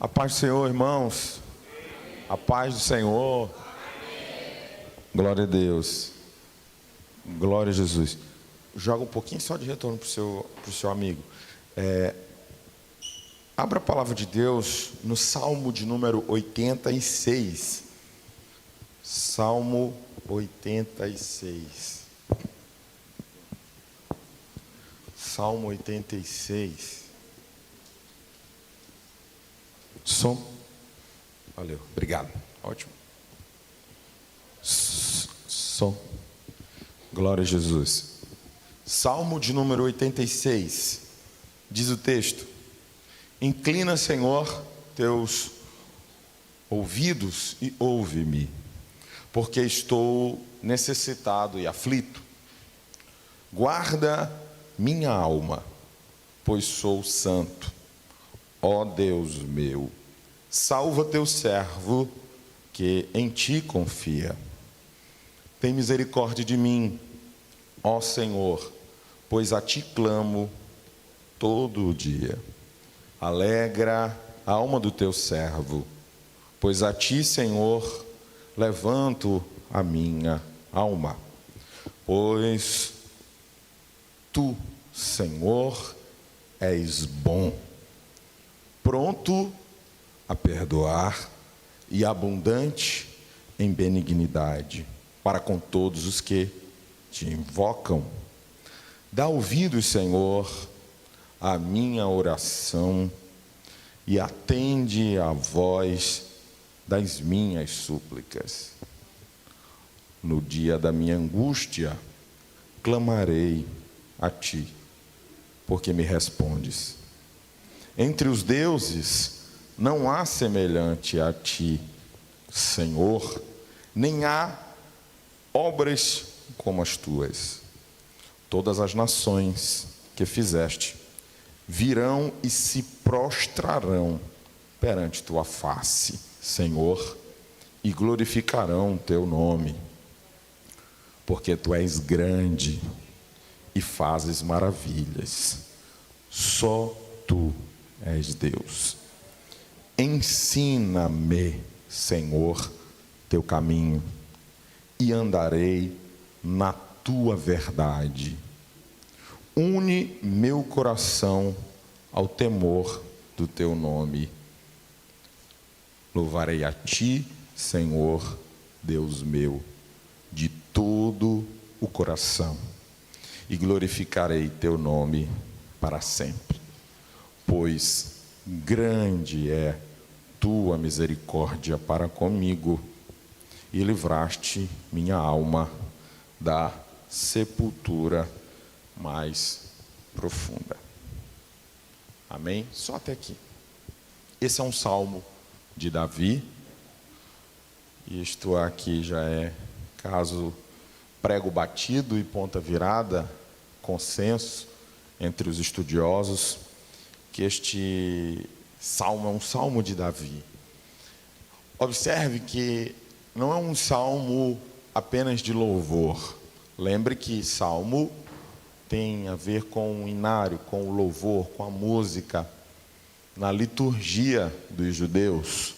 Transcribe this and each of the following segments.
A paz do Senhor, irmãos. A paz do Senhor. Glória a Deus. Glória a Jesus. Joga um pouquinho só de retorno para o seu amigo. Abra a palavra de Deus no Salmo de número 86. Salmo 86. Salmo 86. Som. Valeu, obrigado. Ótimo. Som. Glória a Jesus. Salmo de número 86. Diz o texto: Inclina, Senhor, teus ouvidos e ouve-me, porque estou necessitado e aflito. Guarda minha alma, pois sou santo. Ó Deus meu, salva teu servo, que em ti confia. Tem misericórdia de mim, ó Senhor, pois a ti clamo todo o dia. Alegra a alma do teu servo, pois a ti, Senhor, levanto a minha alma. Pois tu, Senhor, és bom, pronto a perdoar e abundante em benignidade para com todos os que te invocam. Dá ouvidos, Senhor, à minha oração e atende à voz das minhas súplicas. No dia da minha angústia, clamarei a ti, porque me respondes. Entre os deuses não há semelhante a ti, Senhor, nem há obras como as tuas. Todas as nações que fizeste virão e se prostrarão perante tua face, Senhor, e glorificarão teu nome, porque tu és grande e fazes maravilhas. Só tu és Deus. Ensina-me, Senhor, teu caminho, e andarei na tua verdade. Une meu coração ao temor do teu nome. Louvarei a ti, Senhor, Deus meu, de todo o coração, e glorificarei teu nome para sempre. Pois grande é tua misericórdia para comigo, e livraste minha alma da sepultura mais profunda. Amém? Só até aqui. Esse é um salmo de Davi. Isto aqui já é caso prego batido e ponta virada, consenso entre os estudiosos, que este salmo é um salmo de Davi. Observe que não é um salmo apenas de louvor. Lembre que salmo tem a ver com o inário, com o louvor, com a música. Na liturgia dos judeus,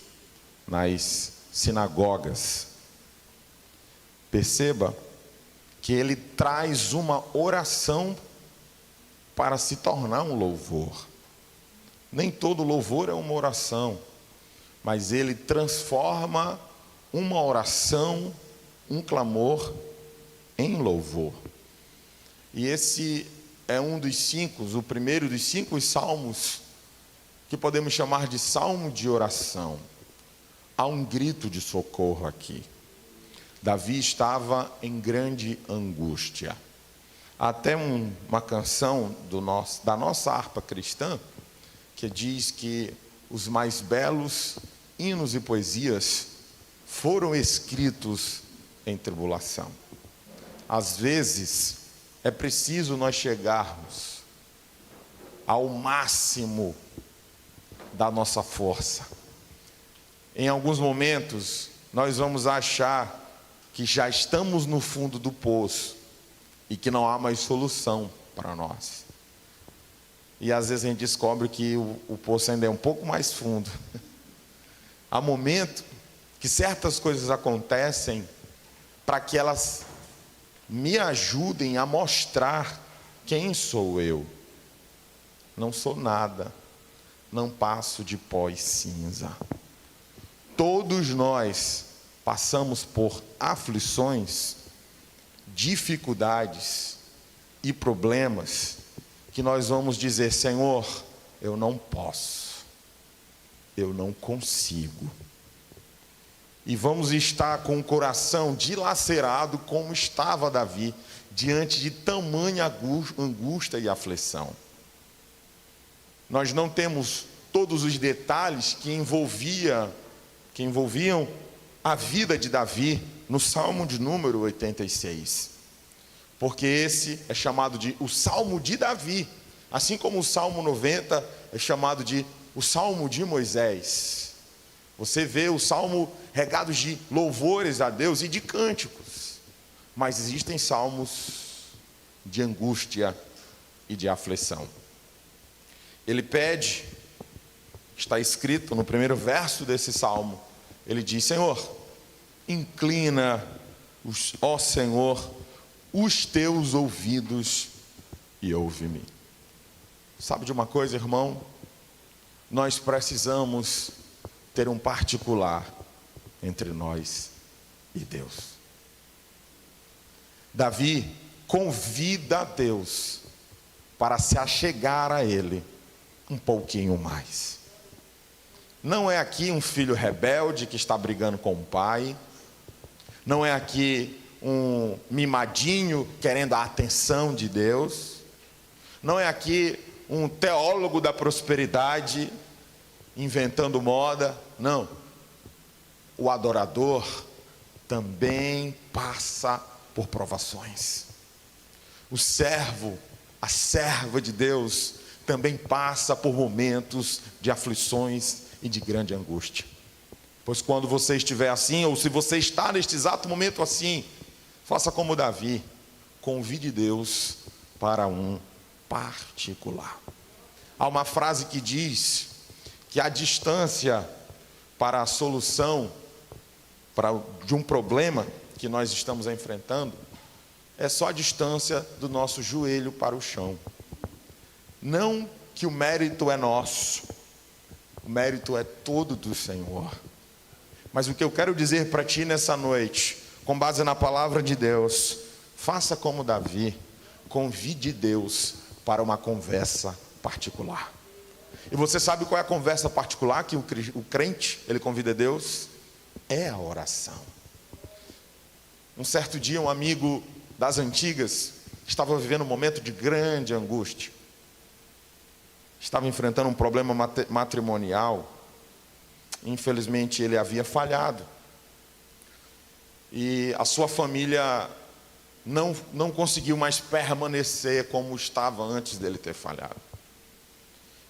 nas sinagogas. Perceba que ele traz uma oração para se tornar um louvor. Nem todo louvor é uma oração, mas ele transforma uma oração, um clamor, em louvor. E esse é um dos cinco, o primeiro dos 5 salmos, que podemos chamar de salmo de oração. Há um grito de socorro aqui. Davi estava em grande angústia. Há até uma canção da nossa harpa cristã, que diz que os mais belos hinos e poesias foram escritos em tribulação. Às vezes, é preciso nós chegarmos ao máximo da nossa força. Em alguns momentos, nós vamos achar que já estamos no fundo do poço e que não há mais solução para nós. E às vezes a gente descobre que o poço ainda é um pouco mais fundo há momento que certas coisas acontecem para que elas me ajudem a mostrar quem sou eu. Não sou nada, não passo de pó e cinza. Todos nós passamos por aflições, dificuldades e problemas que nós vamos dizer: Senhor, eu não posso, eu não consigo. E vamos estar com o coração dilacerado como estava Davi, diante de tamanha angústia e aflição. Nós não temos todos os detalhes que envolviam a vida de Davi no Salmo de número 86. Porque esse é chamado de o Salmo de Davi, assim como o Salmo 90 é chamado de o Salmo de Moisés. Você vê o Salmo regado de louvores a Deus e de cânticos, mas existem salmos de angústia e de aflição. Ele pede, está escrito no primeiro verso desse salmo, ele diz: Senhor, inclina, ó Senhor, os teus ouvidos e ouve-me. Sabe de uma coisa, irmão? Nós precisamos ter um particular entre nós e Deus. Davi convida a Deus para se achegar a Ele um pouquinho mais. Não é aqui um filho rebelde que está brigando com o pai. Não é aqui um mimadinho querendo a atenção de Deus. Não é aqui um teólogo da prosperidade inventando moda. Não. O adorador também passa por provações. O servo, a serva de Deus, também passa por momentos de aflições e de grande angústia. Pois quando você estiver assim, ou se você está neste exato momento assim, faça como Davi, convide Deus para um particular. Há uma frase que diz que a distância para a solução de um problema que nós estamos enfrentando é só a distância do nosso joelho para o chão. Não que o mérito é nosso, o mérito é todo do Senhor. Mas o que eu quero dizer para ti nessa noite, com base na palavra de Deus, faça como Davi, convide Deus para uma conversa particular. E você sabe qual é a conversa particular que o crente, ele convida Deus? É a oração. Um certo dia, um amigo das antigas estava vivendo um momento de grande angústia. Estava enfrentando um problema matrimonial. Infelizmente, ele havia falhado. E a sua família não conseguiu mais permanecer como estava antes dele ter falhado.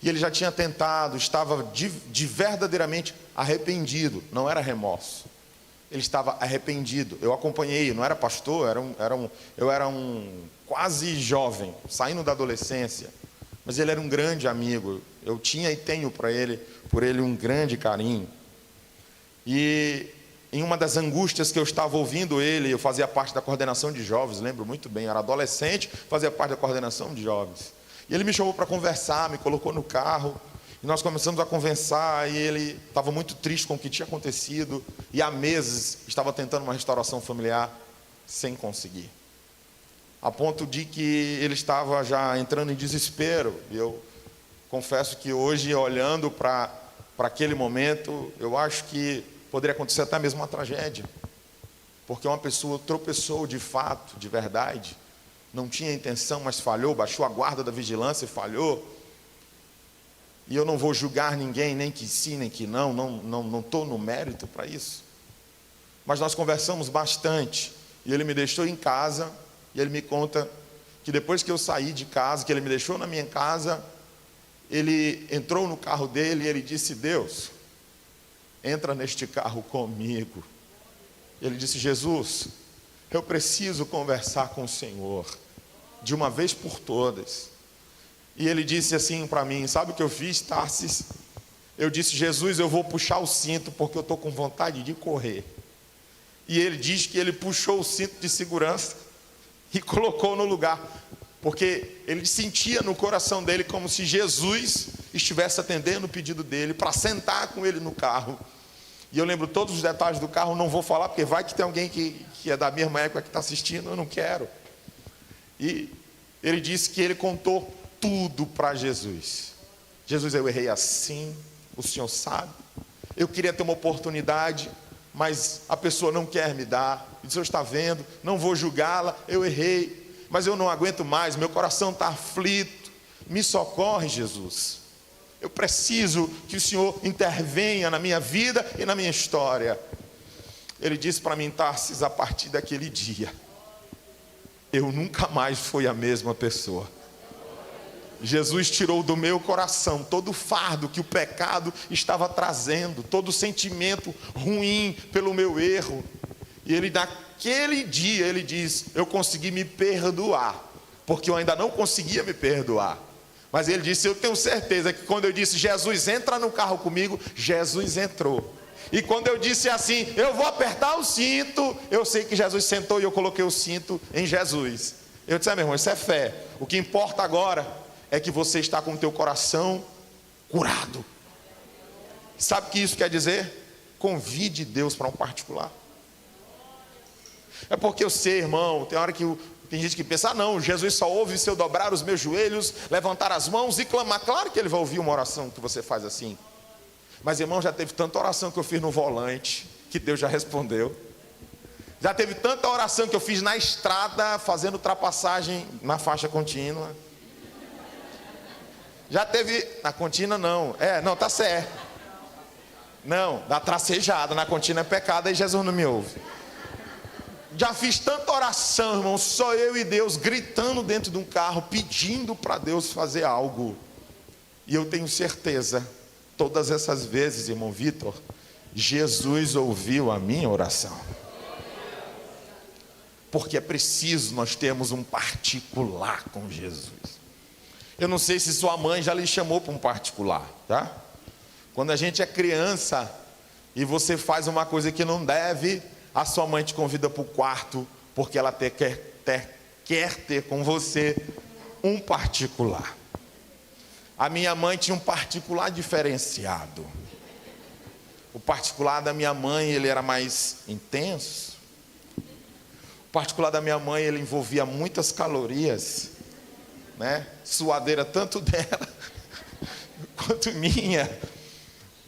E ele já tinha tentado, estava de verdadeiramente arrependido, não era remorso. Ele estava arrependido. Eu acompanhei, não era pastor, eu era um quase jovem, saindo da adolescência. Mas ele era um grande amigo. Eu tinha e tenho por ele um grande carinho. E em uma das angústias que eu estava ouvindo ele, eu fazia parte da coordenação de jovens, lembro muito bem, eu era adolescente, fazia parte da coordenação de jovens. E ele me chamou para conversar, me colocou no carro, e nós começamos a conversar, e ele estava muito triste com o que tinha acontecido, e há meses estava tentando uma restauração familiar, sem conseguir. A ponto de que ele estava já entrando em desespero. E eu confesso que hoje, olhando para aquele momento, eu acho que poderia acontecer até mesmo uma tragédia. Porque uma pessoa tropeçou de fato, de verdade, não tinha intenção, mas falhou, baixou a guarda da vigilância e falhou. E eu não vou julgar ninguém, nem que sim, nem que não estou no mérito para isso. Mas nós conversamos bastante, e ele me deixou em casa, e ele me conta que depois que eu saí de casa, que ele me deixou na minha casa, ele entrou no carro dele e ele disse: Deus, entra neste carro comigo. Ele disse: Jesus, eu preciso conversar com o Senhor, de uma vez por todas. E ele disse assim para mim: sabe o que eu fiz, Tarsis? Eu disse: Jesus, eu vou puxar o cinto porque eu estou com vontade de correr. E ele diz que ele puxou o cinto de segurança e colocou no lugar, porque ele sentia no coração dele como se Jesus estivesse atendendo o pedido dele para sentar com ele no carro. E eu lembro todos os detalhes do carro, não vou falar, porque vai que tem alguém que é da mesma época que está assistindo, eu não quero. E ele disse que ele contou tudo para Jesus. Jesus, eu errei assim, o Senhor sabe, eu queria ter uma oportunidade, mas a pessoa não quer me dar. O Senhor está vendo, não vou julgá-la, eu errei, mas eu não aguento mais, meu coração está aflito, me socorre, Jesus. Eu preciso que o Senhor intervenha na minha vida e na minha história. Ele disse para mim: Tarsis, a partir daquele dia, eu nunca mais fui a mesma pessoa. Jesus tirou do meu coração todo o fardo que o pecado estava trazendo, todo o sentimento ruim pelo meu erro. E ele, naquele dia, ele diz: eu consegui me perdoar, porque eu ainda não conseguia me perdoar. Mas ele disse: eu tenho certeza que quando eu disse: Jesus, entra no carro comigo, Jesus entrou. E quando eu disse assim: eu vou apertar o cinto, eu sei que Jesus sentou e eu coloquei o cinto em Jesus. Eu disse: meu irmão, isso é fé. O que importa agora é que você está com o teu coração curado. Sabe o que isso quer dizer? Convide Deus para um particular. É porque eu sei, irmão, tem hora que tem gente que pensa: não, Jesus só ouve se eu dobrar os meus joelhos, levantar as mãos e clamar. Claro que ele vai ouvir uma oração que você faz assim. Mas, irmão, já teve tanta oração que eu fiz no volante, que Deus já respondeu. Já teve tanta oração que eu fiz na estrada, fazendo ultrapassagem na faixa contínua. Já teve, na contínua não, não, tá certo. Não, dá tracejada, na contínua é pecado, aí Jesus não me ouve. Já fiz tanta oração, irmão, só eu e Deus, gritando dentro de um carro, pedindo para Deus fazer algo. E eu tenho certeza, todas essas vezes, irmão Vitor, Jesus ouviu a minha oração. Porque é preciso nós termos um particular com Jesus. Eu não sei se sua mãe já lhe chamou para um particular, tá? Quando a gente é criança e você faz uma coisa que não deve, a sua mãe te convida para o quarto, porque ela quer ter com você um particular. A minha mãe tinha um particular diferenciado. O particular da minha mãe, ele era mais intenso. O particular da minha mãe, ele envolvia muitas calorias, né? Suadeira tanto dela quanto minha.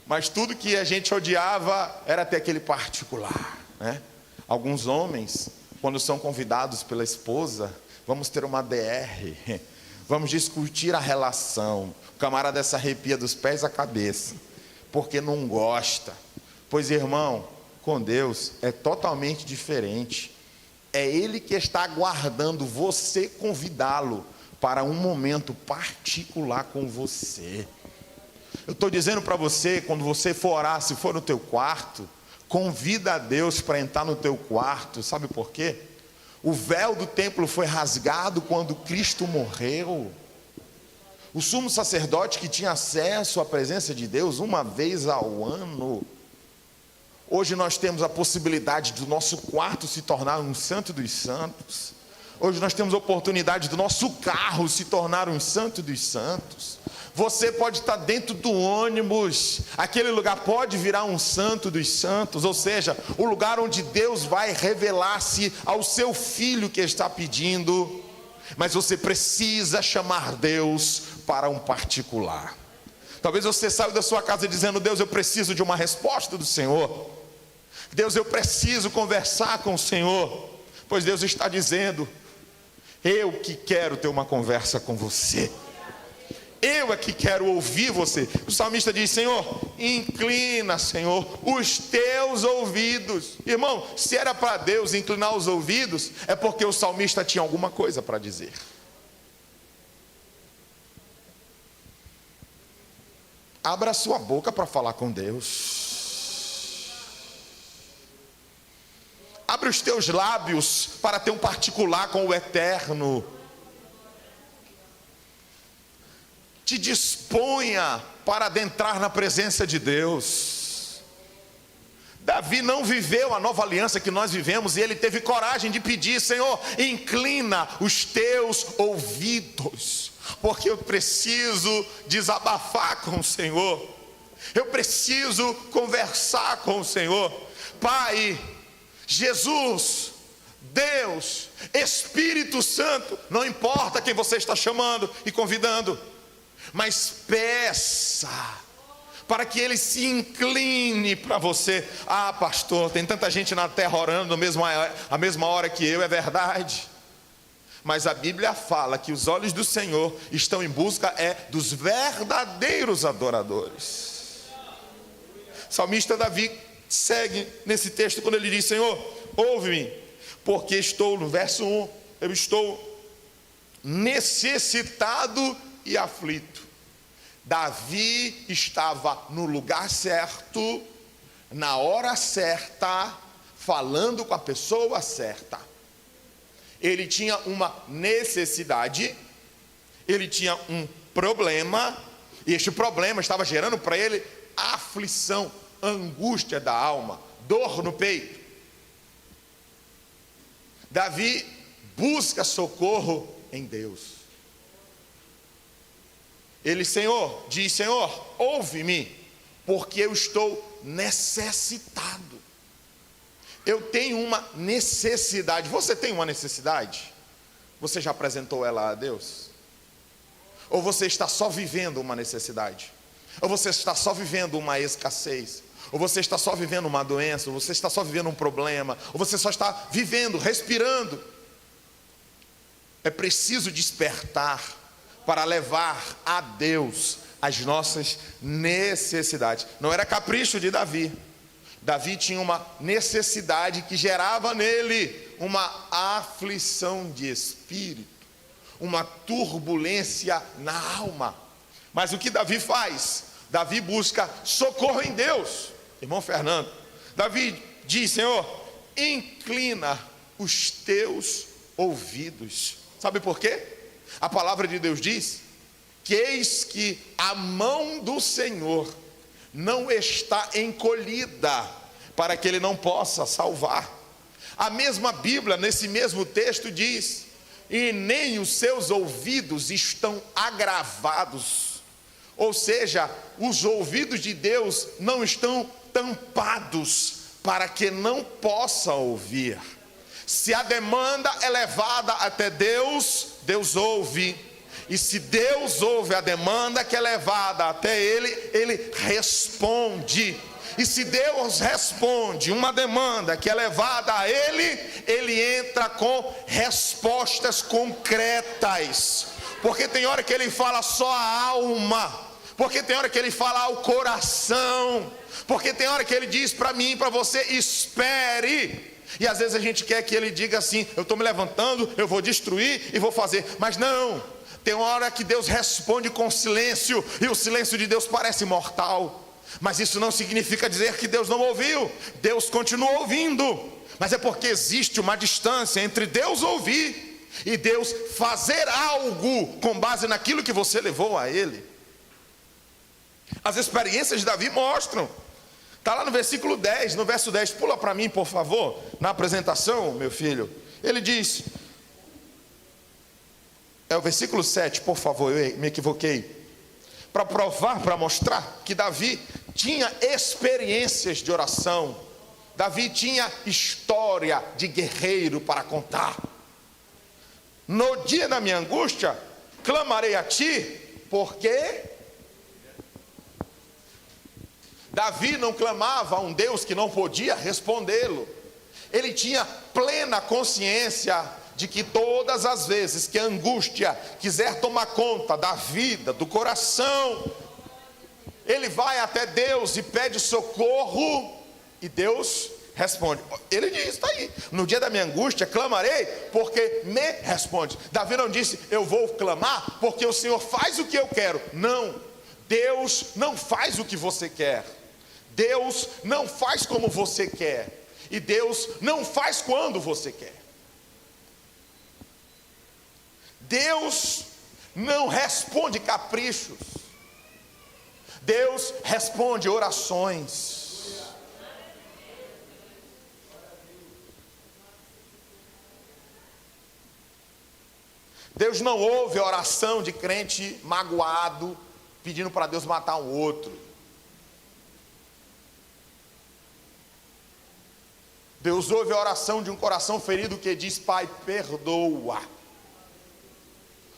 Mas tudo que a gente odiava era ter aquele particular, né? Alguns homens, quando são convidados pela esposa, vamos ter uma DR, vamos discutir a relação. O camarada se arrepia dos pés à cabeça, porque não gosta. Pois, irmão, com Deus é totalmente diferente. É Ele que está aguardando você convidá-lo para um momento particular com você. Eu estou dizendo para você, quando você for orar, se for no teu quarto, convida a Deus para entrar no teu quarto. Sabe por quê? O véu do templo foi rasgado quando Cristo morreu. O sumo sacerdote que tinha acesso à presença de Deus uma vez ao ano. Hoje nós temos a possibilidade do nosso quarto se tornar um santo dos santos. Hoje nós temos a oportunidade do nosso carro se tornar um santo dos santos. Você pode estar dentro do ônibus, aquele lugar pode virar um santo dos santos, ou seja, o lugar onde Deus vai revelar-se ao seu filho que está pedindo. Mas você precisa chamar Deus para um particular. Talvez você saia da sua casa dizendo: Deus, eu preciso de uma resposta do Senhor. Deus, eu preciso conversar com o Senhor. Pois Deus está dizendo: eu que quero ter uma conversa com você. Eu é que quero ouvir você. O salmista diz: Senhor, inclina, Senhor, os teus ouvidos. Irmão, se era para Deus inclinar os ouvidos, é porque o salmista tinha alguma coisa para dizer. Abra a sua boca para falar com Deus. Abre os teus lábios para ter um particular com o Eterno. te disponha para adentrar na presença de Deus. Davi não viveu a nova aliança que nós vivemos, e ele teve coragem de pedir: Senhor, inclina os teus ouvidos, porque eu preciso desabafar com o Senhor, eu preciso conversar com o Senhor. Pai, Jesus, Deus, Espírito Santo, não importa quem você está chamando e convidando, mas peça para que Ele se incline para você. Ah, pastor, tem tanta gente na terra orando a mesma hora que eu, é verdade, mas a Bíblia fala que os olhos do Senhor estão em busca dos verdadeiros adoradores. O salmista Davi segue nesse texto quando ele diz: Senhor, ouve-me, porque estou, no verso 1, eu estou necessitado e aflito. Davi estava no lugar certo, na hora certa, falando com a pessoa certa. Ele tinha uma necessidade, ele tinha um problema, e este problema estava gerando para ele aflição, angústia da alma, dor no peito. Davi busca socorro em Deus. Ele, diz: Senhor, ouve-me, porque eu estou necessitado. Eu tenho uma necessidade. Você tem uma necessidade? Você já apresentou ela a Deus? Ou você está só vivendo uma necessidade? Ou você está só vivendo uma escassez? Ou você está só vivendo uma doença? Ou você está só vivendo um problema? Ou você só está vivendo, respirando? É preciso despertar para levar a Deus as nossas necessidades. Não era capricho de Davi. Davi tinha uma necessidade que gerava nele uma aflição de espírito, uma turbulência na alma. Mas o que Davi faz? Davi busca socorro em Deus. Irmão Fernando, Davi diz: Senhor, inclina os teus ouvidos. Sabe por quê? A palavra de Deus diz que eis que a mão do Senhor não está encolhida para que Ele não possa salvar. A mesma Bíblia, nesse mesmo texto, diz: e nem os seus ouvidos estão agravados. Ou seja, os ouvidos de Deus não estão tampados para que não possa ouvir. Se a demanda é levada até Deus, Deus ouve. E se Deus ouve a demanda que é levada até Ele, Ele responde. E se Deus responde uma demanda que é levada a Ele, Ele entra com respostas concretas. Porque tem hora que Ele fala só a alma, porque tem hora que Ele fala ao coração, porque tem hora que Ele diz para mim e para você: espere. E às vezes a gente quer que Ele diga assim: eu estou me levantando, eu vou destruir e vou fazer. Mas não, tem uma hora que Deus responde com silêncio, e o silêncio de Deus parece mortal. Mas isso não significa dizer que Deus não ouviu. Deus continua ouvindo, mas é porque existe uma distância entre Deus ouvir e Deus fazer algo com base naquilo que você levou a Ele. As experiências de Davi mostram. Está lá no versículo 10, no verso 10, pula para mim, por favor, na apresentação, meu filho. Ele diz, é o versículo 7, por favor, eu me equivoquei. Para provar, para mostrar que Davi tinha experiências de oração. Davi tinha história de guerreiro para contar. No dia da minha angústia, clamarei a ti, porque Davi não clamava a um Deus que não podia respondê-lo. Ele tinha plena consciência de que todas as vezes que a angústia quiser tomar conta da vida, do coração, ele vai até Deus e pede socorro, e Deus responde. Ele diz, está aí, no dia da minha angústia clamarei, porque me responde. Davi não disse, eu vou clamar porque o Senhor faz o que eu quero. Não, Deus não faz o que você quer. Deus não faz como você quer. E Deus não faz quando você quer. Deus não responde caprichos. Deus responde orações. Deus não ouve a oração de crente magoado, pedindo para Deus matar um outro. Deus ouve a oração de um coração ferido que diz: Pai, perdoa.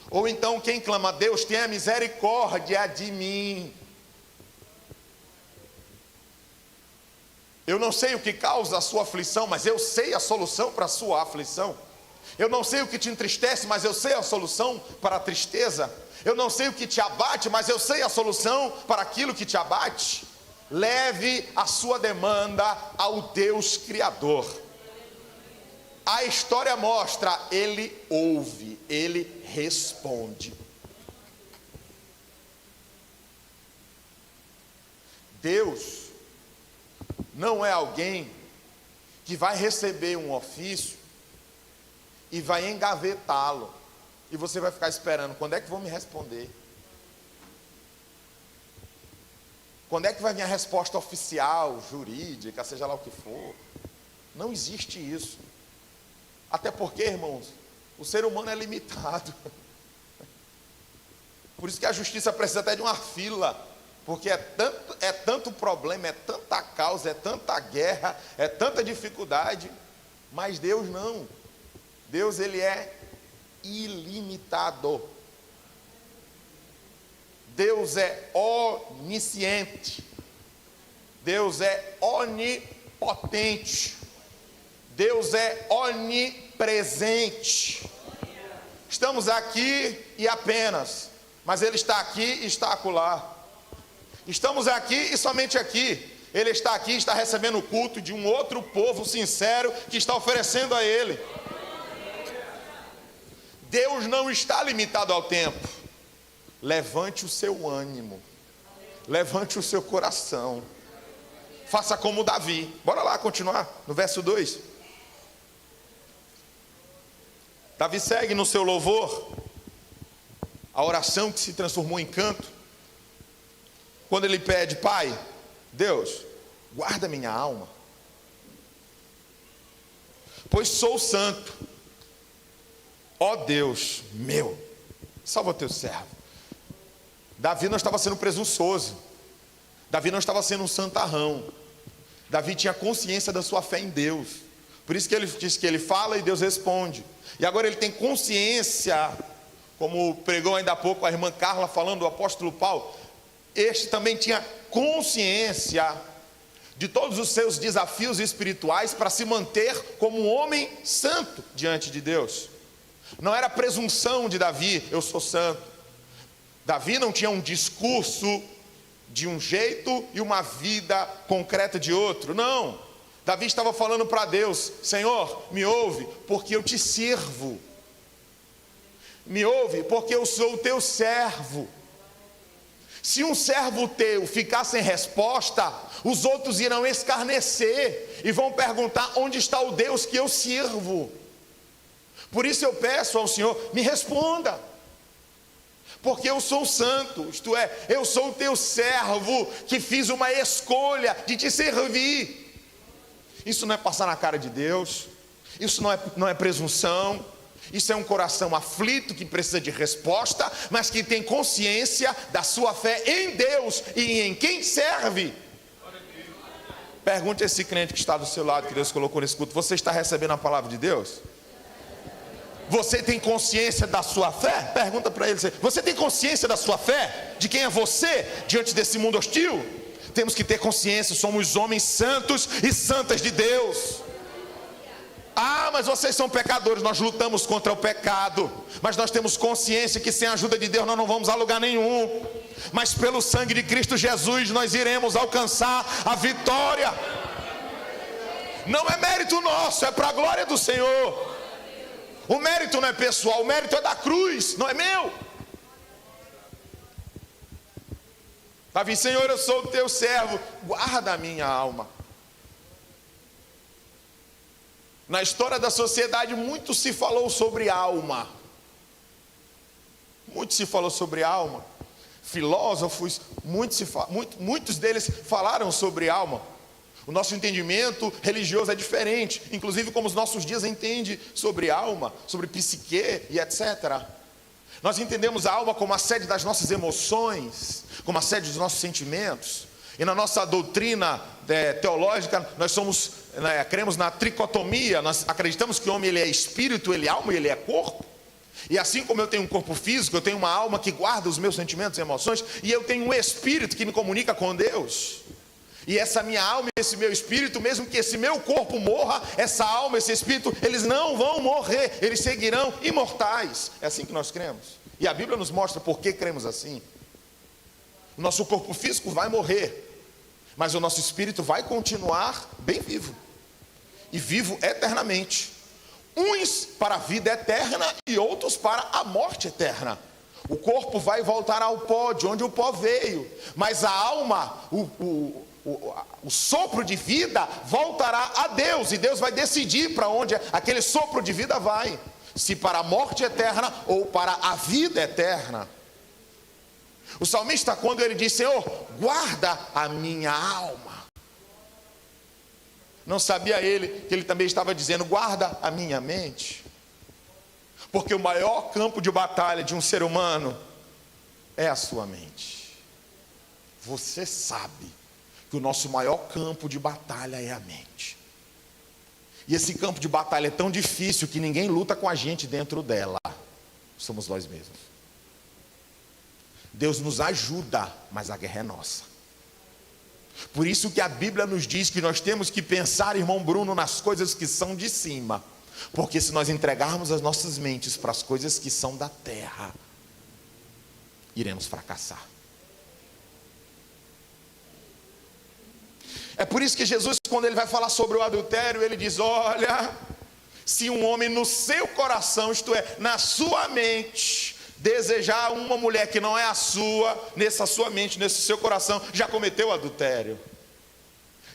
Ou então quem clama: Deus, tenha misericórdia de mim. Eu não sei o que causa a sua aflição, mas eu sei a solução para a sua aflição. Eu não sei o que te entristece, mas eu sei a solução para a tristeza. Eu não sei o que te abate, mas eu sei a solução para aquilo que te abate. Leve a sua demanda ao Deus Criador. A história mostra, Ele ouve, Ele responde. Deus não é alguém que vai receber um ofício e vai engavetá-lo, e você vai ficar esperando: quando é que vão me responder? Quando é que vai vir a resposta oficial, jurídica, seja lá o que for? Não existe isso. Até porque, irmãos, o ser humano é limitado. Por isso que a justiça precisa até de uma fila. Porque é tanto problema, é tanta causa, é tanta guerra, é tanta dificuldade. Mas Deus não. Deus, Ele é ilimitado. Deus é onisciente. Deus é onipotente. Deus é onipresente. Estamos aqui e apenas, mas Ele está aqui e está acolá. Estamos aqui e somente aqui. Ele está aqui e está recebendo o culto de um outro povo sincero que está oferecendo a Ele. Deus não está limitado ao tempo. Levante o seu ânimo, levante o seu coração, faça como Davi. Bora lá continuar no verso 2. Davi segue no seu louvor, a oração que se transformou em canto, quando ele pede: Pai, Deus, guarda minha alma, pois sou santo. Ó Deus meu, salva o teu servo. Davi não estava sendo presunçoso, Davi não estava sendo um santarrão. Davi tinha consciência da sua fé em Deus. Por isso que ele diz que ele fala e Deus responde. E agora ele tem consciência, como pregou ainda há pouco a irmã Carla falando do apóstolo Paulo. Este também tinha consciência de todos os seus desafios espirituais para se manter como um homem santo diante de Deus. Não era presunção de Davi: eu sou santo. Davi não tinha um discurso de um jeito e uma vida concreta de outro. Não. Davi estava falando para Deus: Senhor, me ouve, porque eu te sirvo. Me ouve, porque eu sou o teu servo. Se um servo teu ficar sem resposta, os outros irão escarnecer e vão perguntar: onde está o Deus que eu sirvo? Por isso eu peço ao Senhor: me responda, porque eu sou santo, isto é, eu sou o teu servo, que fiz uma escolha de te servir. Isso não é passar na cara de Deus, isso não é presunção. Isso é um coração aflito que precisa de resposta, mas que tem consciência da sua fé em Deus e em quem serve. Pergunte a esse crente que está do seu lado, que Deus colocou nesse culto: você está recebendo a palavra de Deus? Você tem consciência da sua fé? Pergunta para ele: você tem consciência da sua fé? De quem é você diante desse mundo hostil? Temos que ter consciência, somos homens santos e santas de Deus. Ah, mas vocês são pecadores. Nós lutamos contra o pecado, mas nós temos consciência que sem a ajuda de Deus nós não vamos a lugar nenhum. Mas pelo sangue de Cristo Jesus nós iremos alcançar a vitória. Não é mérito nosso, é para a glória do Senhor. O mérito não é pessoal, o mérito é da cruz, não é meu. Davi: Senhor, eu sou o teu servo, guarda a minha alma. Na história da sociedade muito se falou sobre alma. muito se falou sobre alma. Filósofos, muitos deles falaram sobre alma. O nosso entendimento religioso é diferente, inclusive como os nossos dias entendem sobre alma, sobre psique e etc. Nós entendemos a alma como a sede das nossas emoções, como a sede dos nossos sentimentos. E na nossa doutrina teológica, nós cremos na tricotomia. Nós acreditamos que o homem ele é espírito, ele é alma e ele é corpo. E assim como eu tenho um corpo físico, eu tenho uma alma que guarda os meus sentimentos e emoções, e eu tenho um espírito que me comunica com Deus. E essa minha alma e esse meu espírito, mesmo que esse meu corpo morra, essa alma, esse espírito, eles não vão morrer, eles seguirão imortais. É assim que nós cremos. E a Bíblia nos mostra por que cremos assim. O nosso corpo físico vai morrer, mas o nosso espírito vai continuar bem vivo. E vivo eternamente. Uns para a vida eterna e outros para a morte eterna. O corpo vai voltar ao pó, de onde o pó veio. Mas a alma, o sopro de vida voltará a Deus. E Deus vai decidir para onde aquele sopro de vida vai. Se para a morte eterna ou para a vida eterna. O salmista, quando ele diz: Senhor, guarda a minha alma. Não sabia ele que ele também estava dizendo: guarda a minha mente. Porque o maior campo de batalha de um ser humano é a sua mente. Você sabe que o nosso maior campo de batalha é a mente. E esse campo de batalha é tão difícil que ninguém luta com a gente dentro dela. Somos nós mesmos. Deus nos ajuda, mas a guerra é nossa. Por isso que a Bíblia nos diz que nós temos que pensar, irmão Bruno, nas coisas que são de cima. Porque se nós entregarmos as nossas mentes para as coisas que são da terra, iremos fracassar. É por isso que Jesus, quando ele vai falar sobre o adultério, ele diz: olha, se um homem no seu coração, isto é, na sua mente, desejar uma mulher que não é a sua, nessa sua mente, nesse seu coração, já cometeu adultério.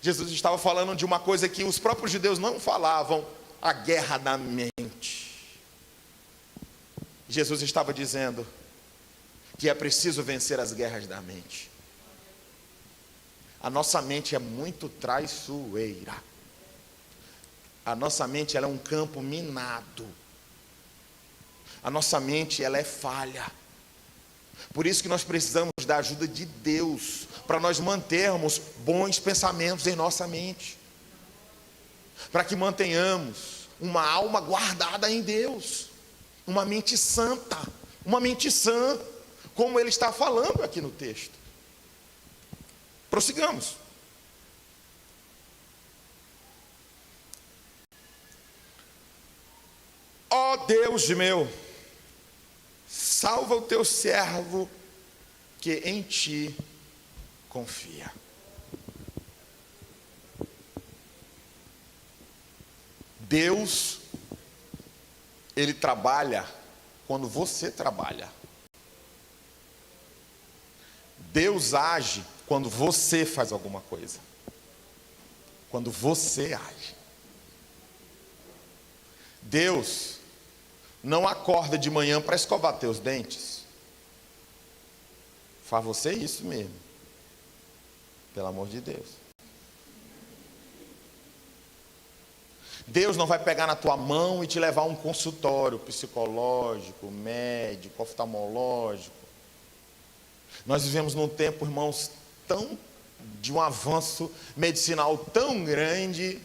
Jesus estava falando de uma coisa que os próprios judeus não falavam: a guerra da mente. Jesus estava dizendo que é preciso vencer as guerras da mente. A nossa mente é muito traiçoeira. A nossa mente ela é um campo minado. A nossa mente ela é falha. Por isso que nós precisamos da ajuda de Deus, para nós mantermos bons pensamentos em nossa mente, para que mantenhamos uma alma guardada em Deus, uma mente santa, uma mente sã, como ele está falando aqui no texto. Prossigamos. Ó Deus meu, salva o teu servo que em ti confia. Deus, ele trabalha quando você trabalha. Deus age quando você faz alguma coisa. Quando você age. Deus não acorda de manhã para escovar teus dentes. Faz você isso mesmo. Pelo amor de Deus. Deus não vai pegar na tua mão e te levar a um consultório psicológico, médico, oftalmológico. Nós vivemos num tempo, irmãos, de um avanço medicinal tão grande,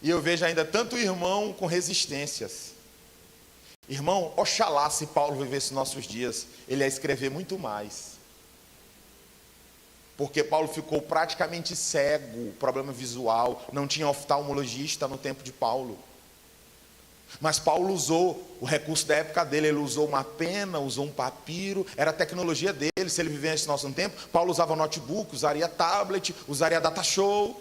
e eu vejo ainda tanto irmão com resistências. Irmão, oxalá se Paulo vivesse nossos dias, ele ia escrever muito mais. Porque Paulo ficou praticamente cego, problema visual, não tinha oftalmologista no tempo de Paulo. Mas Paulo usou o recurso da época dele, ele usou uma pena, usou um papiro, era a tecnologia dele. Se ele vivesse no nosso tempo, Paulo usava notebook, usaria tablet, usaria data show.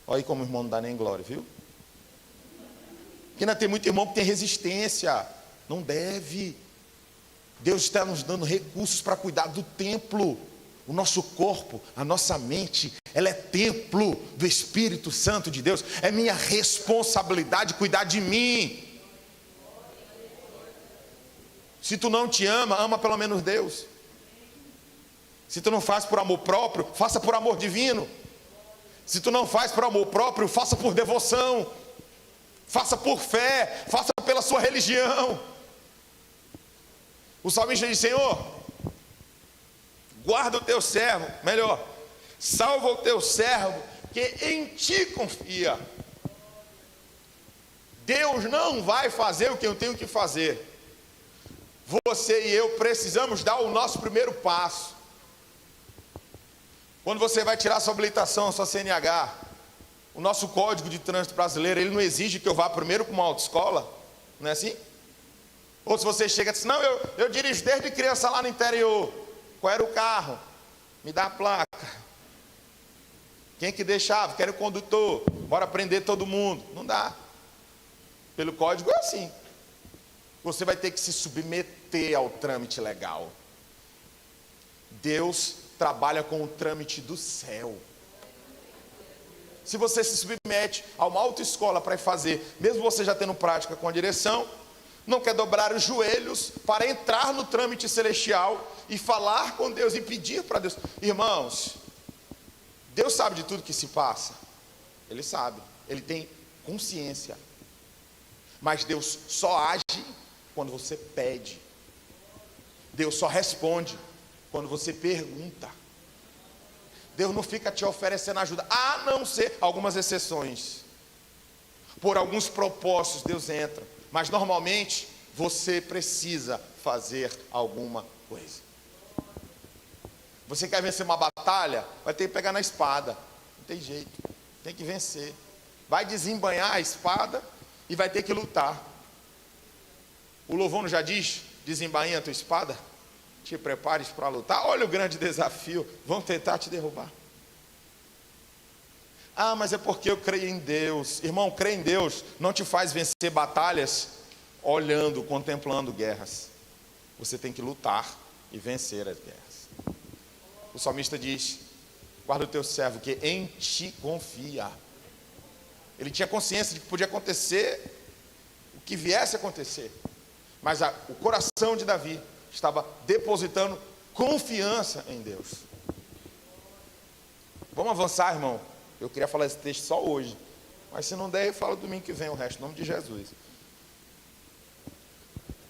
Olha aí como o irmão não dá nem glória, viu? Porque ainda tem muito irmão que tem resistência, não deve. Deus está nos dando recursos para cuidar do templo. O nosso corpo, a nossa mente, ela é templo do Espírito Santo de Deus. É minha responsabilidade cuidar de mim. Se tu não te ama, ama pelo menos Deus. Se tu não faz por amor próprio, faça por amor divino. Se tu não faz por amor próprio, faça por devoção. Faça por fé, faça pela sua religião. O salmista diz: Senhor, guarda o teu servo, melhor, salva o teu servo, que em ti confia. Deus não vai fazer o que eu tenho que fazer. Você e eu precisamos dar o nosso primeiro passo. Quando você vai tirar sua habilitação, sua CNH, o nosso Código de Trânsito brasileiro, ele não exige que eu vá primeiro para uma autoescola, não é assim? Ou se você chega e diz: não, eu dirijo desde criança lá no interior. Qual era o carro? Me dá a placa. Quem que deixava? Quero o condutor. Bora prender todo mundo. Não dá. Pelo código é assim. Você vai ter que se submeter ao trâmite legal. Deus trabalha com o trâmite do céu. Se você se submete a uma autoescola para fazer, mesmo você já tendo prática com a direção, não quer dobrar os joelhos para entrar no trâmite celestial e falar com Deus e pedir para Deus. Irmãos, Deus sabe de tudo que se passa. Ele sabe, Ele tem consciência. Mas Deus só age quando você pede. Deus só responde quando você pergunta. Deus não fica te oferecendo ajuda, a não ser algumas exceções. Por alguns propósitos Deus entra, mas normalmente você precisa fazer alguma coisa. Você quer vencer uma batalha? Vai ter que pegar na espada. Não tem jeito, tem que vencer. Vai desembanhar a espada e vai ter que lutar. O louvor não já diz: desembainha a tua espada, te prepares para lutar. Olha o grande desafio, vão tentar te derrubar. Ah, mas é porque eu creio em Deus. Irmão, crer em Deus não te faz vencer batalhas olhando, contemplando guerras. Você tem que lutar e vencer as guerras. O salmista diz: guarda o teu servo, que em ti confia. Ele tinha consciência de que podia acontecer o que viesse a acontecer, mas o coração de Davi estava depositando confiança em Deus. Vamos avançar, irmão. Eu queria falar esse texto só hoje, mas se não der, eu falo domingo que vem o resto, em nome de Jesus.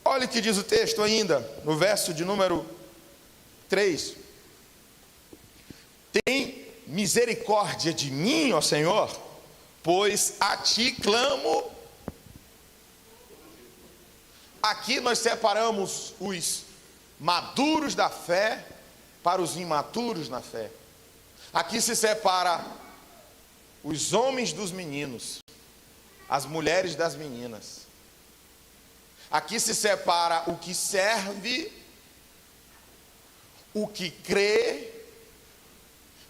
Olha o que diz o texto ainda, no verso de número 3. Tem misericórdia de mim, ó Senhor, pois a ti clamo. Aqui nós separamos os maduros da fé para os imaturos na fé. Aqui se separa os homens dos meninos, as mulheres das meninas. Aqui se separa o que serve, o que crê,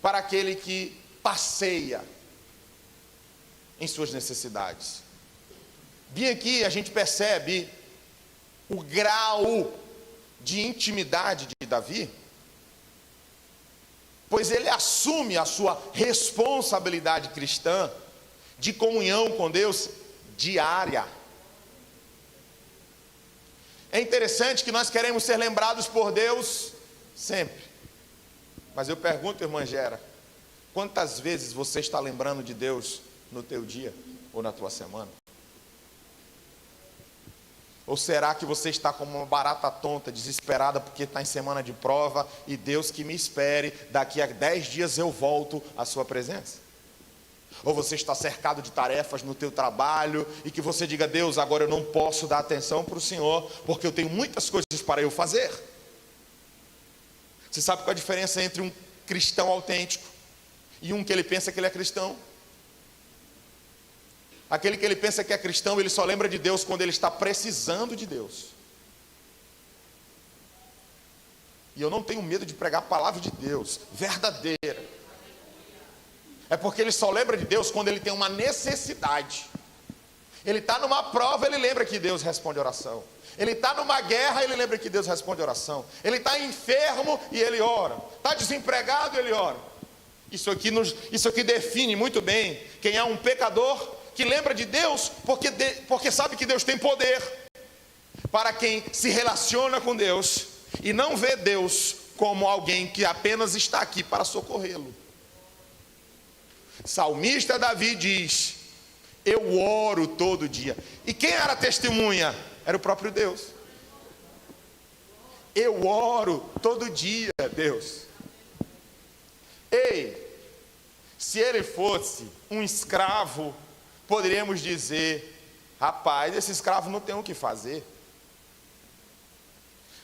para aquele que passeia em suas necessidades. Bem aqui a gente percebe o grau de intimidade de Davi, pois ele assume a sua responsabilidade cristã de comunhão com Deus diária. É interessante que nós queremos ser lembrados por Deus sempre, mas eu pergunto, irmã Gera, quantas vezes você está lembrando de Deus no teu dia ou na tua semana? Ou será que você está como uma barata tonta, desesperada porque está em semana de prova e Deus que me espere, daqui a 10 dias eu volto à sua presença? Ou você está cercado de tarefas no teu trabalho e que você diga: Deus, agora eu não posso dar atenção para o Senhor porque eu tenho muitas coisas para eu fazer. Você sabe qual é a diferença entre um cristão autêntico e um que ele pensa que ele é cristão? Aquele que ele pensa que é cristão, ele só lembra de Deus quando ele está precisando de Deus. E eu não tenho medo de pregar a palavra de Deus, verdadeira. É porque ele só lembra de Deus quando ele tem uma necessidade. Ele está numa prova, ele lembra que Deus responde oração. Ele está numa guerra, ele lembra que Deus responde oração. Ele está enfermo e ele ora. Está desempregado e ele ora. Isso aqui define muito bem quem é um pecador que lembra de Deus porque sabe que Deus tem poder. para quem se relaciona com Deus e não vê Deus como alguém que apenas está aqui para socorrê-lo. Salmista Davi diz: eu oro todo dia. E quem era a testemunha? Era o próprio Deus. Eu oro todo dia, Deus. Ei, se ele fosse um escravo, poderíamos dizer: rapaz, esse escravo não tem o que fazer.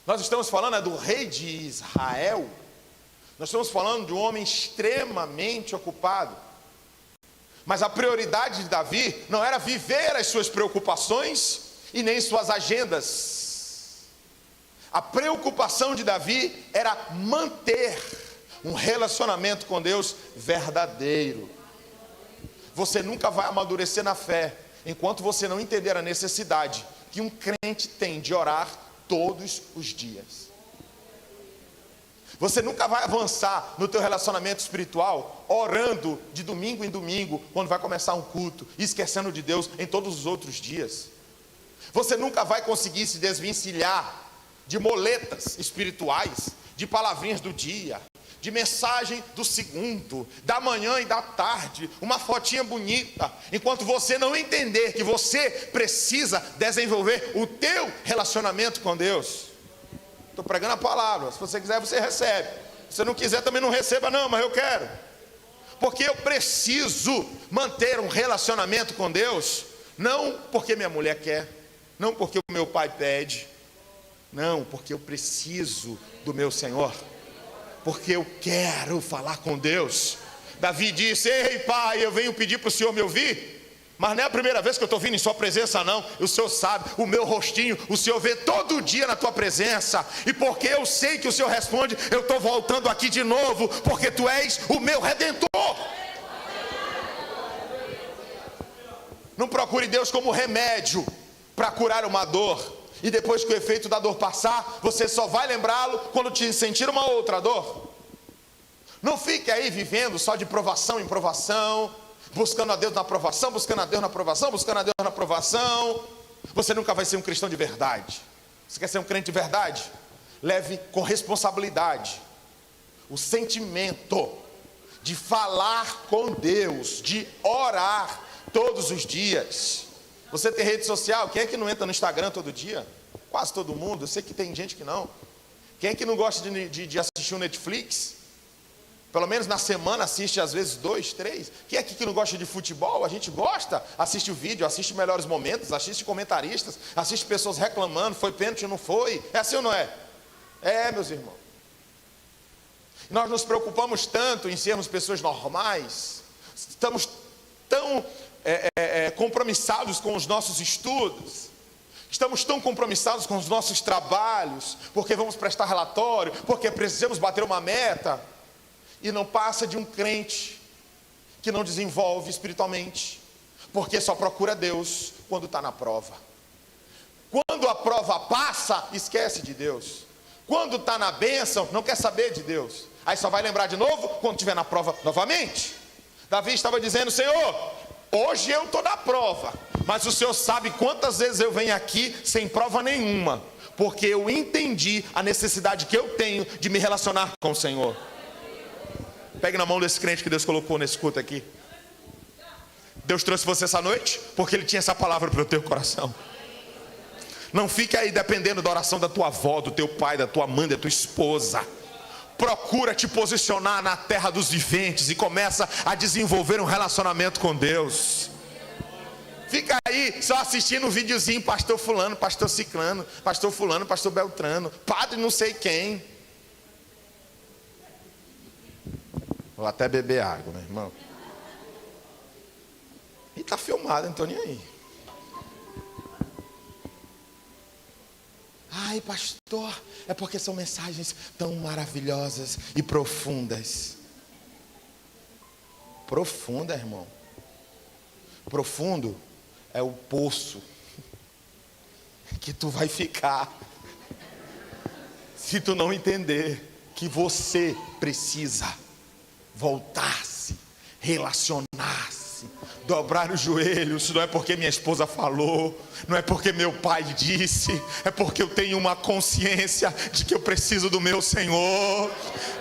Nós estamos falando do rei de Israel. Nós estamos falando de um homem extremamente ocupado. Mas a prioridade de Davi não era viver as suas preocupações e nem suas agendas. A preocupação de Davi era manter um relacionamento com Deus verdadeiro. Você nunca vai amadurecer na fé enquanto você não entender a necessidade que um crente tem de orar todos os dias. Você nunca vai avançar no teu relacionamento espiritual orando de domingo em domingo, quando vai começar um culto, e esquecendo de Deus em todos os outros dias. Você nunca vai conseguir se desvencilhar de moletas espirituais, de palavrinhas do dia, de mensagem do segundo, da manhã e da tarde, uma fotinha bonita, enquanto você não entender que você precisa desenvolver o teu relacionamento com Deus. Estou pregando a palavra, se você quiser você recebe, se você não quiser também não receba não, mas eu quero, porque eu preciso manter um relacionamento com Deus, não porque minha mulher quer, não porque o meu pai pede, não, porque eu preciso do meu Senhor, porque eu quero falar com Deus. Davi disse: ei pai, eu venho pedir para o Senhor me ouvir, mas não é a primeira vez que eu estou vindo em sua presença não, o Senhor sabe, o meu rostinho, o Senhor vê todo dia na tua presença, e porque eu sei que o Senhor responde, eu estou voltando aqui de novo, porque tu és o meu Redentor. Não procure Deus como remédio para curar uma dor, e depois que o efeito da dor passar, você só vai lembrá-lo quando te sentir uma outra dor. Não fique aí vivendo só de provação em provação, buscando a Deus na aprovação, buscando a Deus na aprovação, buscando a Deus na aprovação. Você nunca vai ser um cristão de verdade. Você quer ser um crente de verdade? Leve com responsabilidade o sentimento de falar com Deus, de orar todos os dias. Você tem rede social? Quem é que não entra no Instagram todo dia? Quase todo mundo. Eu sei que tem gente que não. Quem é que não gosta de assistir o Netflix? Pelo menos na semana assiste às vezes 2, 3. Quem é aqui que não gosta de futebol? A gente gosta. Assiste o vídeo, assiste melhores momentos, assiste comentaristas, assiste pessoas reclamando, foi pênalti ou não foi. É assim ou não é? É, meus irmãos. Nós nos preocupamos tanto em sermos pessoas normais. Estamos tão compromissados com os nossos estudos. Estamos tão compromissados com os nossos trabalhos, porque vamos prestar relatório, porque precisamos bater uma meta. E não passa de um crente que não desenvolve espiritualmente, porque só procura Deus quando está na prova. Quando a prova passa, esquece de Deus. Quando está na bênção, não quer saber de Deus. Aí só vai lembrar de novo quando estiver na prova novamente. Davi estava dizendo: Senhor, hoje eu estou na prova, mas o Senhor sabe quantas vezes eu venho aqui sem prova nenhuma, porque eu entendi a necessidade que eu tenho de me relacionar com o Senhor. Pegue na mão desse crente que Deus colocou nesse culto aqui. Deus trouxe você essa noite porque Ele tinha essa palavra para o teu coração. Não fique aí dependendo da oração da tua avó, do teu pai, da tua mãe, da tua esposa. Procura te posicionar na terra dos viventes e começa a desenvolver um relacionamento com Deus. Fica aí só assistindo um videozinho, pastor fulano, pastor ciclano, pastor fulano, pastor beltrano, padre não sei quem. Vou até beber água, meu irmão. E está filmado, não estou nem aí. Ai, pastor, é porque são mensagens tão maravilhosas e profundas. Profunda, irmão. Profundo é o poço que tu vai ficar se tu não entender que você precisa voltar-se, relacionar-se disse. Dobrar os joelhos não é porque minha esposa falou, não é porque meu pai disse, é porque eu tenho uma consciência de que eu preciso do meu Senhor.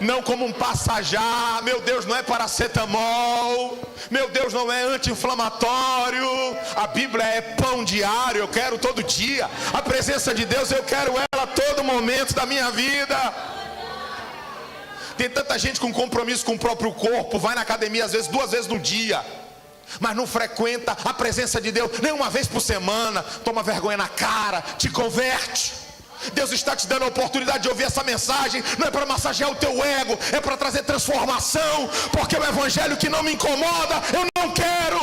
Não como um passajar. Meu Deus não é paracetamol, meu Deus não é anti-inflamatório. A Bíblia é pão diário, eu quero todo dia. A presença de Deus, eu quero ela a todo momento da minha vida. Tem tanta gente com compromisso com o próprio corpo, vai na academia às vezes 2 vezes no dia, mas não frequenta a presença de Deus nem uma vez por semana. Toma vergonha na cara, te converte. Deus está te dando a oportunidade de ouvir essa mensagem. Não é para massagear o teu ego, é para trazer transformação. Porque o evangelho que não me incomoda, eu não quero.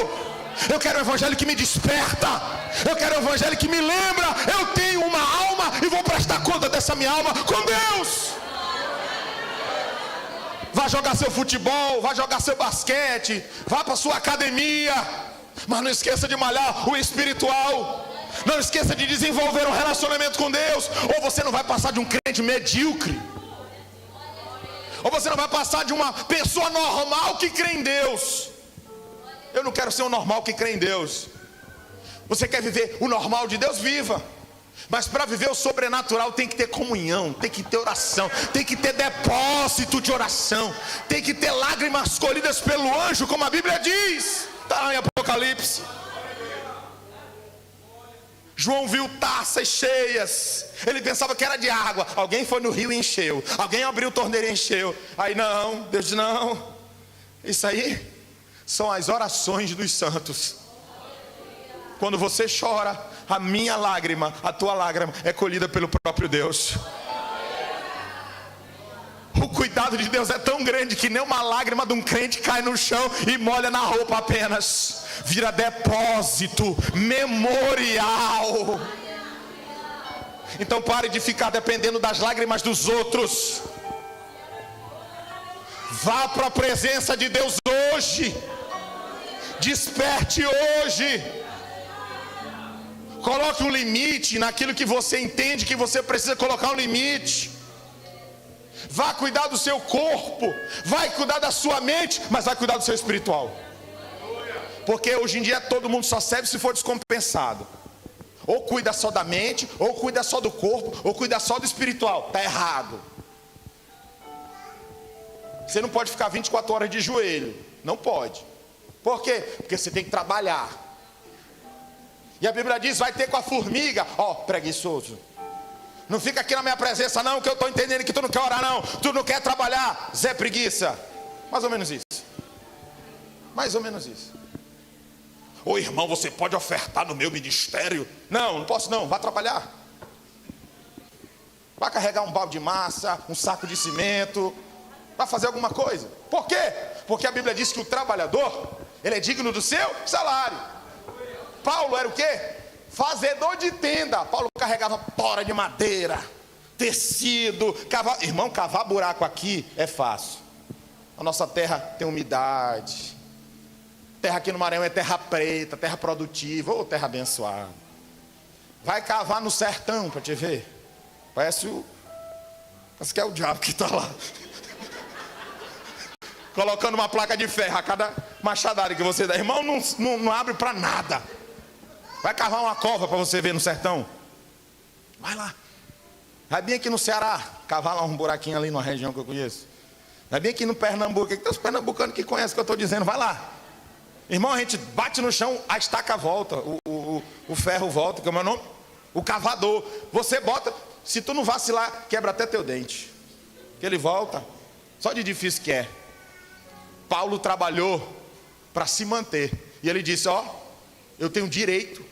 Eu quero o evangelho que me desperta. Eu quero o evangelho que me lembra: eu tenho uma alma e vou prestar conta dessa minha alma com Deus. Vá jogar seu futebol, vá jogar seu basquete, vá para sua academia, mas não esqueça de malhar o espiritual. Não esqueça de desenvolver um relacionamento com Deus. Ou você não vai passar de um crente medíocre, ou você não vai passar de uma pessoa normal que crê em Deus. Eu não quero ser um normal que crê em Deus. Você quer viver o normal de Deus? Viva. Mas para viver o sobrenatural tem que ter comunhão, tem que ter oração, tem que ter depósito de oração, tem que ter lágrimas colhidas pelo anjo, como a Bíblia diz. Está lá em Apocalipse. João viu taças cheias, ele pensava que era de água. Alguém foi no rio e encheu, alguém abriu o torneiro e encheu. Aí não, Deus diz não, isso aí são as orações dos santos. Quando você chora, a minha lágrima, a tua lágrima é colhida pelo próprio Deus. O cuidado de Deus é tão grande que nem uma lágrima de um crente cai no chão e molha na roupa apenas. Vira depósito, memorial. Então pare de ficar dependendo das lágrimas dos outros. Vá para a presença de Deus hoje. Desperte hoje. Coloque um limite naquilo que você entende que você precisa colocar um limite. Vá cuidar do seu corpo, vai cuidar da sua mente, mas vai cuidar do seu espiritual. Porque hoje em dia todo mundo só serve se for descompensado. Ou cuida só da mente, ou cuida só do corpo, ou cuida só do espiritual. Está errado. Você não pode ficar 24 horas de joelho. Não pode. Por quê? Porque você tem que trabalhar. E a Bíblia diz: vai ter com a formiga. Ó, preguiçoso, não fica aqui na minha presença não, que eu estou entendendo que tu não quer orar não, tu não quer trabalhar, Zé Preguiça. Mais ou menos isso. Mais ou menos isso. Ô irmão, você pode ofertar no meu ministério? Não, não posso não, vá trabalhar. Vá carregar um balde de massa, um saco de cimento, vá fazer alguma coisa. Por quê? Porque a Bíblia diz que o trabalhador, ele é digno do seu salário. Paulo era o quê? Fazedor de tenda. Paulo carregava tora de madeira, tecido, cavar. Irmão, cavar buraco aqui é fácil. A nossa terra tem umidade. Terra aqui no Maranhão é terra preta, terra produtiva, ou terra abençoada. Vai cavar no sertão para te ver. Parece que é o diabo que está lá. Colocando uma placa de ferro a cada machadada que você dá. Irmão, não abre para nada. Vai cavar uma cova para você ver no sertão. Vai lá. Vai bem aqui no Ceará, cavar lá um buraquinho ali na região que eu conheço. Vai bem aqui no Pernambuco, que tem os pernambucanos que conhecem o que eu estou dizendo. Vai lá. Irmão, a gente bate no chão, a estaca volta, o ferro volta, que é o meu nome? O cavador. Você bota, se tu não vacilar, quebra até teu dente. Que ele volta. Só de difícil que é. Paulo trabalhou para se manter. E ele disse: ó, eu tenho direito,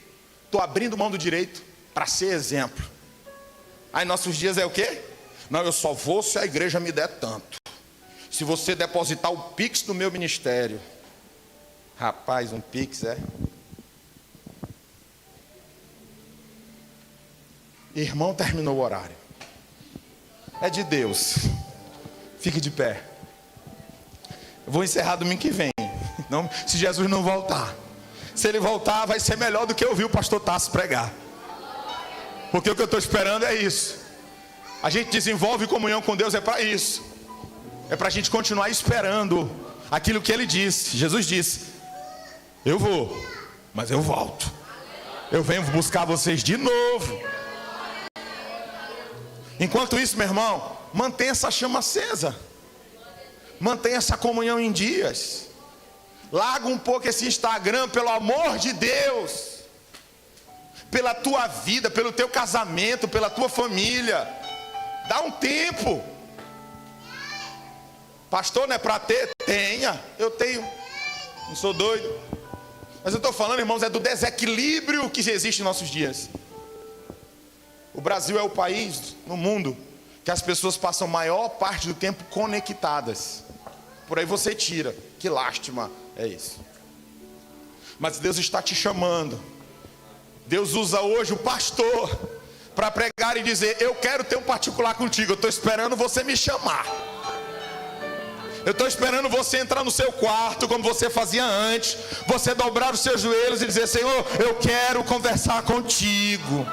estou abrindo mão do direito para ser exemplo. Aí nossos dias é o quê? Não, eu só vou se a igreja me der tanto. Se você depositar o Pix do meu ministério. Rapaz, um Pix é. Irmão, terminou o horário. É de Deus. Fique de pé. Eu vou encerrar domingo que vem. Não, se Jesus não voltar. Se ele voltar, vai ser melhor do que eu ouvir o pastor Tasso pregar. Porque o que eu estou esperando é isso. A gente desenvolve comunhão com Deus, é para isso. É para a gente continuar esperando aquilo que ele disse. Jesus disse: Eu vou, mas eu volto. Eu venho buscar vocês de novo. Enquanto isso, meu irmão, mantenha essa chama acesa. Mantenha essa comunhão em dias. Larga um pouco esse Instagram, pelo amor de Deus. Pela tua vida, pelo teu casamento, pela tua família. Dá um tempo. Pastor, não é para ter? Tenha. Eu tenho. Não sou doido. Mas eu estou falando, irmãos, é do desequilíbrio que existe em nossos dias. O Brasil é o país no mundo que as pessoas passam a maior parte do tempo conectadas. Por aí você tira. Que lástima é isso. Mas Deus está te chamando. Deus usa hoje o pastor para pregar e dizer: eu quero ter um particular contigo. Eu estou esperando você me chamar. Eu estou esperando você entrar no seu quarto, como você fazia antes. Você dobrar os seus joelhos e dizer: Senhor, eu quero conversar contigo.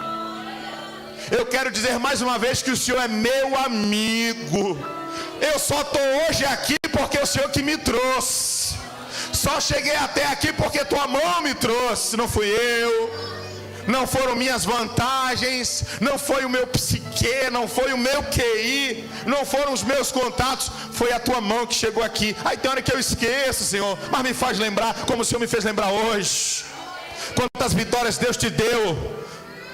Eu quero dizer mais uma vez que o Senhor é meu amigo. Eu só estou hoje aqui porque é o Senhor que me trouxe. Só cheguei até aqui porque tua mão me trouxe. Não fui eu. Não foram minhas vantagens, não foi o meu psique, não foi o meu QI, não foram os meus contatos, foi a tua mão que chegou aqui. Aí tem hora que eu esqueço, Senhor, mas me faz lembrar, como o Senhor me fez lembrar hoje. Quantas vitórias Deus te deu,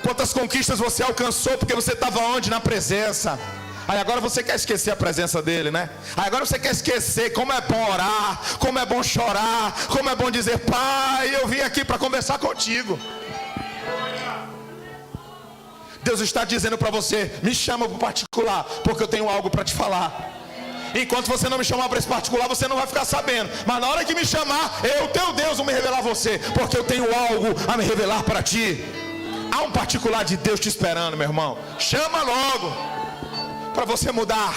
quantas conquistas você alcançou, porque você estava onde? Na presença. Aí agora você quer esquecer a presença dele, né? Aí agora você quer esquecer como é bom orar, como é bom chorar, como é bom dizer: Pai, eu vim aqui para conversar contigo. Deus está dizendo para você: me chama para o particular, porque eu tenho algo para te falar. Enquanto você não me chamar para esse particular, você não vai ficar sabendo. Mas na hora que me chamar, eu, teu Deus, vou me revelar a você, porque eu tenho algo a me revelar para ti. Há um particular de Deus te esperando, meu irmão. Chama logo, para você mudar,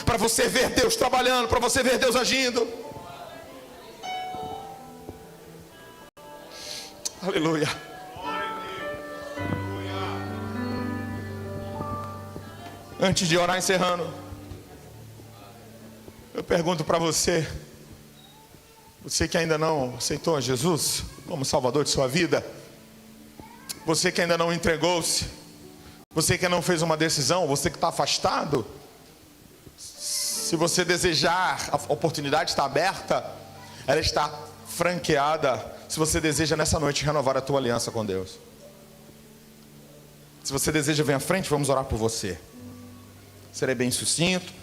para você ver Deus trabalhando, para você ver Deus agindo. Aleluia. Antes de orar, encerrando, eu pergunto para você: você que ainda não aceitou a Jesus como Salvador de sua vida, você que ainda não entregou-se, você que não fez uma decisão, você que está afastado, se você desejar, a oportunidade está aberta, ela está franqueada. Se você deseja nessa noite renovar a tua aliança com Deus, se você deseja, vem à frente, vamos orar por você. Serei bem sucinto,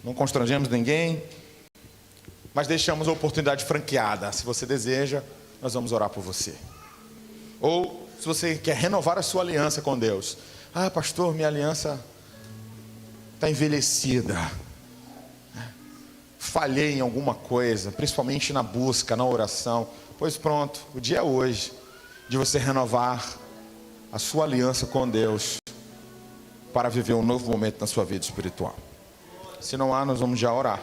não constrangemos ninguém, mas deixamos a oportunidade franqueada. Se você deseja, nós vamos orar por você. Ou se você quer renovar a sua aliança com Deus: ah, pastor, minha aliança está envelhecida, falhei em alguma coisa, principalmente na busca, na oração. Pois pronto, o dia é hoje de você renovar a sua aliança com Deus, para viver um novo momento na sua vida espiritual. Se não há, nós vamos já orar.